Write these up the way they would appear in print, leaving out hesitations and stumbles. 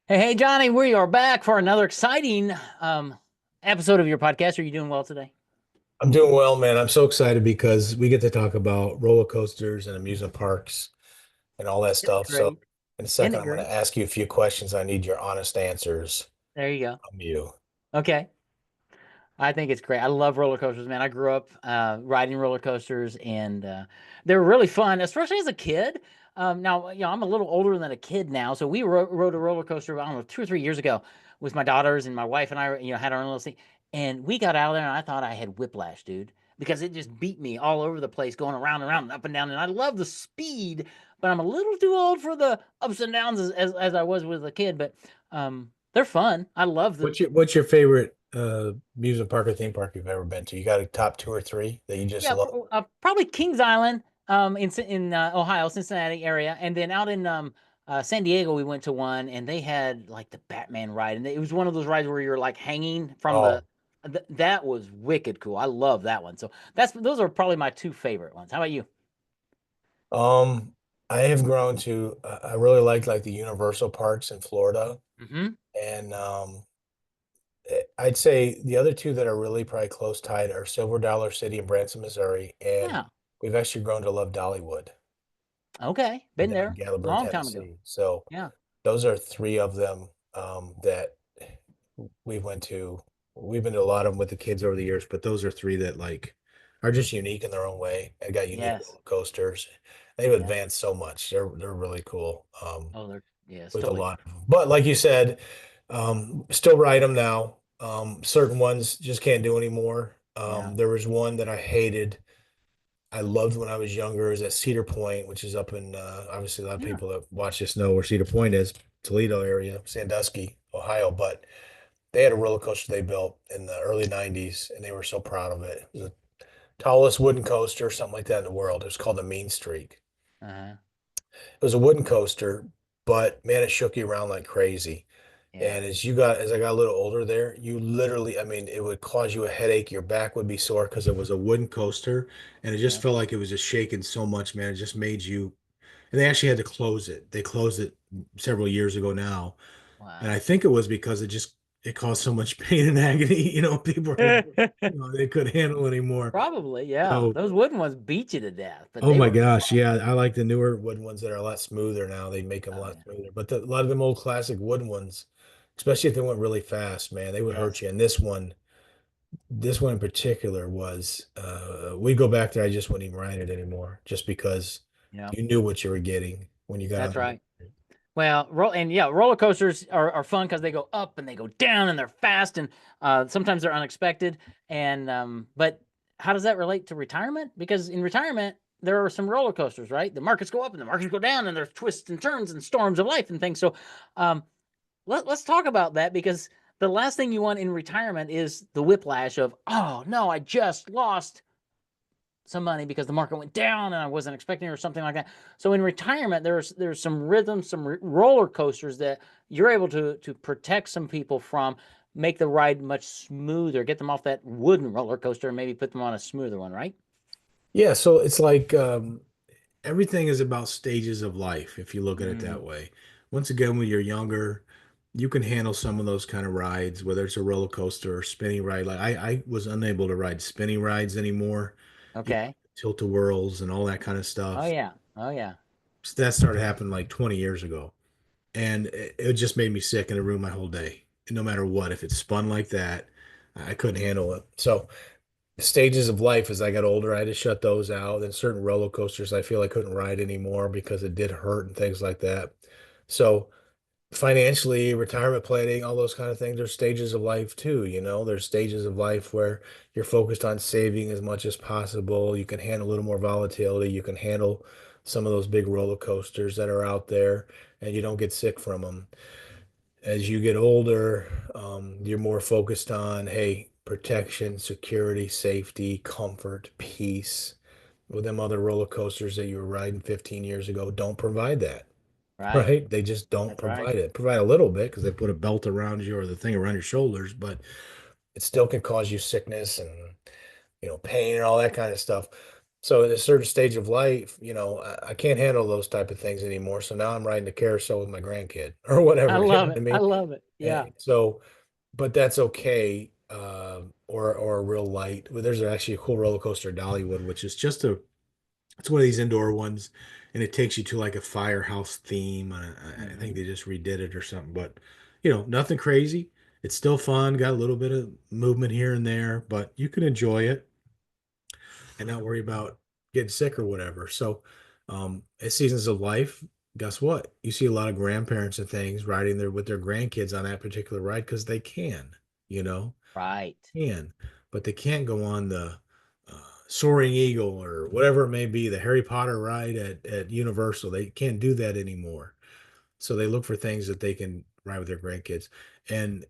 Hey, Johnny, we are back for another exciting episode of your podcast. Are you doing well today? I'm doing well, man. I'm so excited because we get to talk about roller coasters and amusement parks and all that Isn't it stuff. So, great? in a Isn't second, it I'm going great? to ask you a few questions. I need your honest answers There you go. from you. Okay. I think it's great. I love roller coasters, man. I grew up riding roller coasters, and they're really fun, especially as a kid. Now, I'm a little older than a kid now, so we rode a roller coaster, I don't know, 2 or 3 years ago with my daughters and my wife and I, had our own little thing, and we got out of there, and I thought I had whiplash, dude, because it just beat me all over the place, going around and around and up and down. And I love the speed, but I'm a little too old for the ups and downs as I was with a kid. But they're fun. I love the What's your favorite amusement park or theme park you've ever been to? You got a top two or three that you just Yeah, love? probably Kings Island, in Ohio, Cincinnati area, and then out in San Diego, we went to one, and they had like the Batman ride, and it was one of those rides where you're like hanging from the. Oh, That was wicked cool. I love that one. So those are probably my two favorite ones. How about you? um, I have grown to I really like the Universal parks in Florida, Hmm. and I'd say the other two that are really probably close tied are Silver Dollar City in Branson, Missouri, and Yeah. we've actually grown to love Dollywood Okay. Been down in there a Gatlinburg, long time ago. Tennessee. So Yeah. those are three of them that we went to. We've been to a lot of them with the kids over the years, but those are three that like are just unique in their own way. They got unique Yes. roller coasters. They've Yeah. advanced so much. They're really cool. Oh, they're yeah, With a still. lot of them. But like you said, still ride them now. Certain ones just can't do anymore. Yeah. There was one that I hated. I loved when I was younger is at Cedar Point, which is up in obviously a lot of Yeah. people that watch this know where Cedar Point is, Toledo area, Sandusky, Ohio. But they had a roller coaster they built in the early 90s and they were so proud of it. It was the tallest wooden coaster, something like that in the world. It was called the Mean Streak. Uh-huh. It was a wooden coaster, but man, it shook you around like crazy. Yeah. And as I got a little older there, you literally, I mean, it would cause you a headache. Your back would be sore because it was a wooden coaster and it just Yeah. felt like it was just shaking so much, man. It just made you, and they actually had to close it. They closed it several years ago now. And I Wow. think it was because it caused so much pain and agony. People were, they couldn't handle anymore. Probably, yeah. So, Those wooden ones beat you to death, but oh they my were gosh. fun. Yeah. I like the newer wooden ones that are a lot smoother now. They make them a Oh lot yeah. smoother. But a lot of them old classic wooden ones, especially if they went really fast, man, they would hurt Yes. you. And this one in particular was, we go back there. I just wouldn't even ride it anymore just because Yeah. you knew what you were getting when you got on That's the. right. Well, roller coasters are fun because they go up and they go down and they're fast, and sometimes they're unexpected. And but how does that relate to retirement? Because in retirement there are some roller coasters, right? The markets go up and the markets go down, and there's twists and turns and storms of life and things. So um, let's talk about that, because the last thing you want in retirement is the whiplash of, oh no, I just lost some money because the market went down and I wasn't expecting it, or something like that. So in retirement, there's some rhythm, some roller coasters that you're able to protect some people from, make the ride much smoother, get them off that wooden roller coaster and maybe put them on a smoother one, right? Yeah. So it's like, everything is about stages of life, if you look at it Mm, that way. Once again, when you're younger, you can handle some of those kind of rides, whether it's a roller coaster or spinning ride. Like I was unable to ride spinning rides anymore, okay. tilt-a-whirls and all that kind of Oh stuff. yeah. Oh yeah. So that started happening like 20 years ago. And it just made me sick and it ruined my whole day. And no matter what, if it spun like that, I couldn't handle it. So stages of life as I got older, I had to shut those out. And certain roller coasters I feel I couldn't ride anymore because it did hurt and things like that. So financially, retirement planning, all those kind of things, there's stages of life too, There's stages of life where you're focused on saving as much as possible. You can handle a little more volatility. You can handle some of those big roller coasters that are out there and you don't get sick from them. As you get older, you're more focused on, hey, protection, security, safety, comfort, peace. With them other roller coasters that you were riding 15 years ago don't provide that, Right. right? They just don't That's right. provide it. Provide a little bit because they put a belt around you or the thing around your shoulders, but it still can cause you sickness and pain and all that kind of stuff. So at a certain stage of life, I can't handle those type of things anymore. So now I'm riding the carousel with my grandkid or I whatever. You know love what I it. I mean? love it. Yeah. And so, but that's okay. Or a real light. Well, there's actually a cool roller coaster at Dollywood, which is it's one of these indoor ones, and it takes you to like a firehouse theme. I think Hmm. they just redid it or something, but nothing crazy. It's still fun. Got a little bit of movement here and there, but you can enjoy it and not worry about getting sick or whatever. So, at Seasons of Life, guess what? You see a lot of grandparents and things riding there with their grandkids on that particular ride because they can, you know, Right. can, but they can't go on the uh, Soaring Eagle or whatever it may be, the Harry Potter ride at Universal. They can't do that anymore. So they look for things that they can ride with their grandkids. And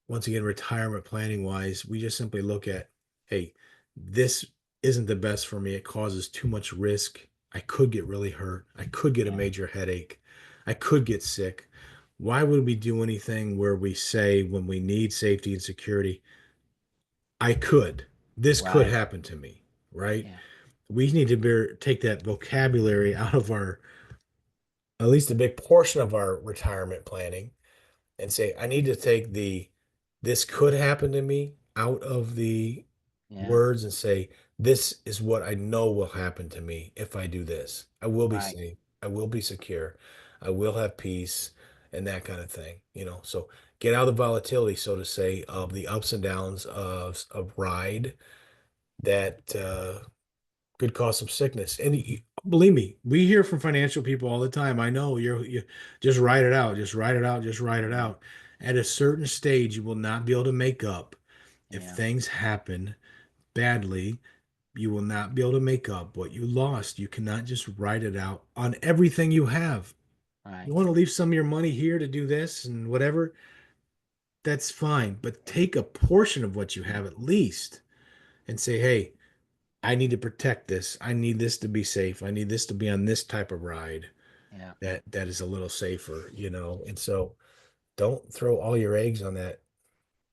once again, retirement planning wise, we just simply look at, hey, this isn't the best for me. It causes too much risk. I could get really hurt. I could get a Yeah. major headache. I could get sick. Why would we do anything where we say when we need safety and security, I could, this could Right. happen to me, right? Yeah. We need to take that vocabulary out of our, at least a big portion of our retirement planning and say, I need to take the this could happen to me out of the Yeah. words and say, this is what I know will happen to me if I do this. I will be Right. safe. I will be secure. I will have peace and that kind of thing. So get out of the volatility, so to say, of the ups and downs of ride that could cause some sickness. And believe me, we hear from financial people all the time. I know you just write it out, just write it out, just write it Hmm. out. At a certain stage, you will not be able to make up. If Yeah. things happen badly, you will not be able to make up what you lost. You cannot just write it out on everything you have. You Right. want to leave some of your money here to do this and whatever, that's fine. But take a portion of what you have at least and say, hey, I need to protect this. I need this to be safe. I need this to be on this type of ride Yeah. that is a little safer, And so don't throw all your eggs on that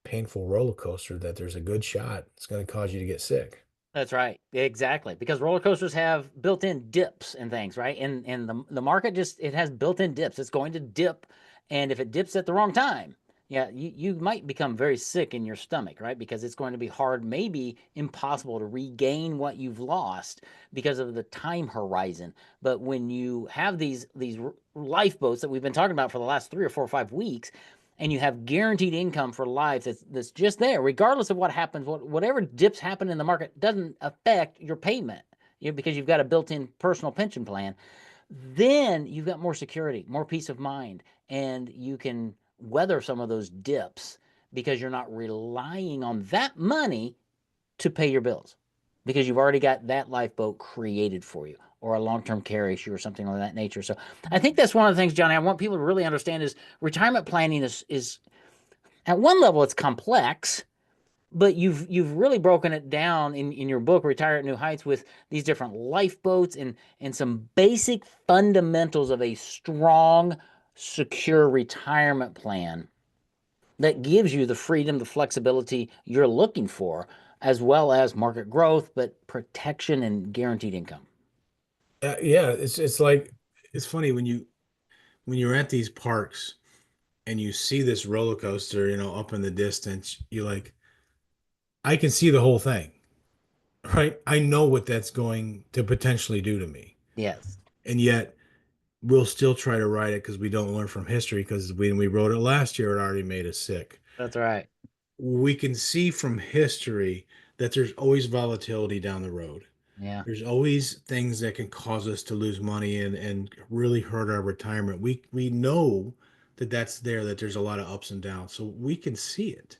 painful roller coaster that there's a good shot it's going to cause you to get sick. That's right. Exactly. Because roller coasters have built-in dips and things, right? And the market just it has built-in dips. It's going to dip, and if it dips at the wrong time, yeah, you might become very sick in your stomach, right? Because it's going to be hard, maybe impossible to regain what you've lost because of the time horizon. But when you have these lifeboats that we've been talking about for the last 3 or 4 or 5 weeks, and you have guaranteed income for life that's just there, regardless of what happens, whatever dips happen in the market doesn't affect your payment, because you've got a built-in personal pension plan. Then you've got more security, more peace of mind, and you can weather some of those dips because you're not relying on that money to pay your bills because you've already got that lifeboat created for you or a long-term care issue or something of that nature. So I think that's one of the things, Johnny, I want people to really understand is retirement planning is at one level it's complex, but you've really broken it down in your book Retire at New Heights with these different lifeboats and some basic fundamentals of a strong, secure retirement plan that gives you the freedom, the flexibility you're looking for, as well as market growth, but protection and guaranteed income. Yeah, it's like it's funny when you're at these parks and you see this roller coaster, up in the distance, you're like, I can see the whole thing, right? I know what that's going to potentially do to me. Yes, And yet we'll still try to ride it because we don't learn from history because when we rode it last year, it already made us sick. that's right. We can see from history that there's always volatility down the road. Yeah. There's always things that can cause us to lose money and really hurt our retirement. We know that that's there, that there's a lot of ups and downs. So we can see it.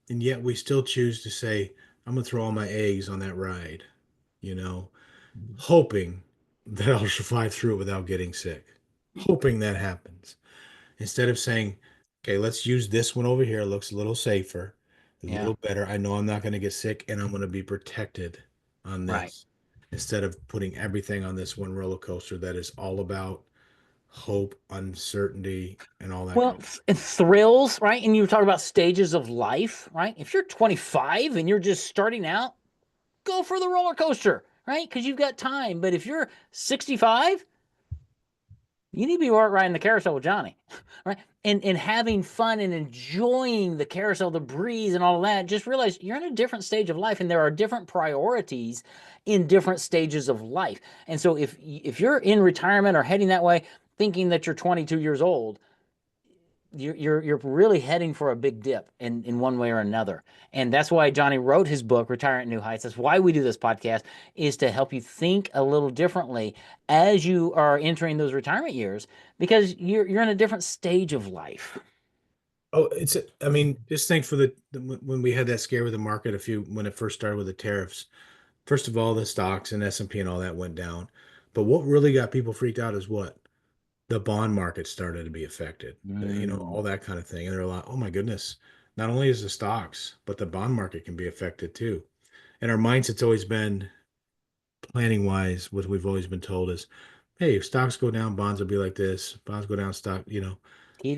And yet we still choose to say, I'm gonna throw all my eggs on that ride, you know, hoping that I'll survive through it without getting sick. Hoping that happens. Instead of saying, okay, let's use this one over here. It looks a little safer, a Yeah. little better. I know I'm not going to get sick and I'm going to be protected on Right. this. Instead of putting everything on this one roller coaster that is all about hope, uncertainty, and all that Well, kind of stuff. thrills, right? And you talk about stages of life, right? If you're 25 and you're just starting out, go for the roller coaster, right? Because you've got time. But if you're 65, you need to be riding the carousel with Johnny, right? And having fun and enjoying the carousel, the breeze, and all of that. Just realize you're in a different stage of life, and there are different priorities in different stages of life. And so, if you're in retirement or heading that way, thinking that you're 22 years old, you're really heading for a big dip in one way or another. And that's why Johnny wrote his book, Retire at New Heights. That's why we do this podcast, is to help you think a little differently as you are entering those retirement years, because you're in a different stage of life. Oh, I mean, just think for when we had that scare with the market when it first started with the tariffs. First of all, the stocks and S&P and all that went down. But what really got people freaked out is what? The bond market started to be affected, Mm, all that kind of thing. And they're like, oh my goodness, not only is the stocks, but the bond market can be affected too. And our mindset's always been planning wise, what we've always been told is, hey, if stocks go down, bonds will be like this. Bonds go down, stock. teeter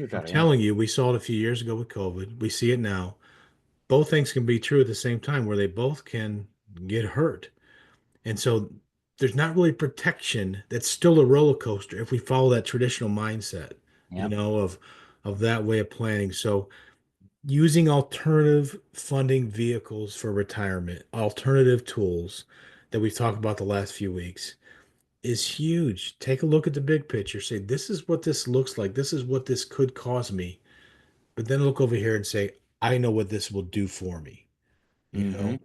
I'm totter, yeah. telling you, we saw it a few years ago with COVID. We see it now. Both things can be true at the same time where they both can get hurt. And so there's not really protection. That's still a roller coaster if we follow that traditional mindset, Yep. of that way of planning. So using alternative funding vehicles for retirement, alternative tools that we've talked about the last few weeks is huge. Take a look at the big picture. Say, this is what this looks like. This is what this could cause me. But then look over here and say, I know what this will do for me, you Mm-hmm. know?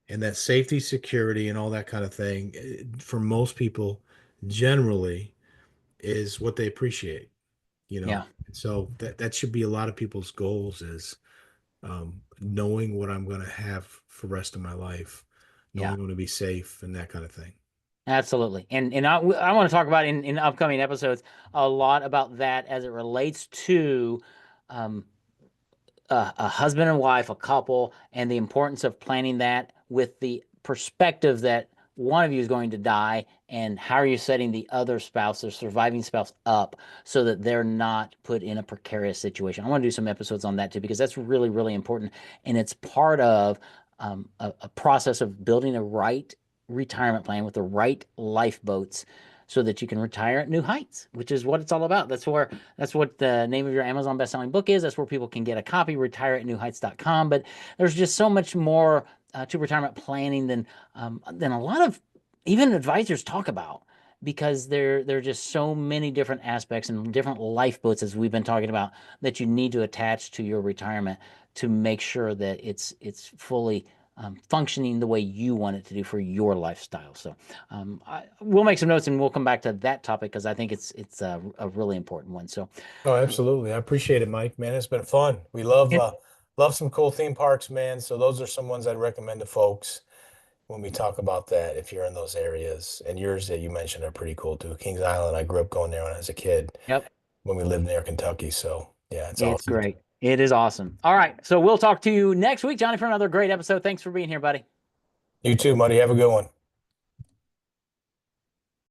And that safety, security, and all that kind of thing, for most people, generally is what they appreciate, you know? Yeah. So that should be a lot of people's goals is knowing what I'm going to have for the rest of my life, knowing Yeah. I'm going to be safe and that kind of thing. Absolutely. And I want to talk about in upcoming episodes a lot about that as it relates to um, a husband and wife, a couple, and the importance of planning that with the perspective that one of you is going to die, and how are you setting the other spouse, the surviving spouse, up so that they're not put in a precarious situation. I want to do some episodes on that too, because that's really, really important. And it's part of a process of building a right retirement plan with the right lifeboats so that you can retire at new heights, which is what it's all about. That's what the name of your Amazon best-selling book is. That's where people can get a copy, retireatnewheights.com. But there's just so much more to retirement planning than a lot of even advisors talk about, because there are just so many different aspects and different lifeboats, as we've been talking about, that you need to attach to your retirement to make sure that it's fully functioning the way you want it to do for your lifestyle. So we'll make some notes and we'll come back to that topic, because I think it's a really important one. So Oh, absolutely. I appreciate it, Mike. Man, it's been fun. We love and, love some cool theme parks, man. So those are some ones I'd recommend to folks when we talk about that if you're in those areas. And yours that you mentioned are pretty cool too. Kings Island, I grew up going there when I was a kid yep, when we lived near Kentucky. So yeah, it's it's awesome. great. It is awesome. All right. So we'll talk to you next week, Johnny, for another great episode. Thanks for being here, buddy. You too, buddy. Have a good one.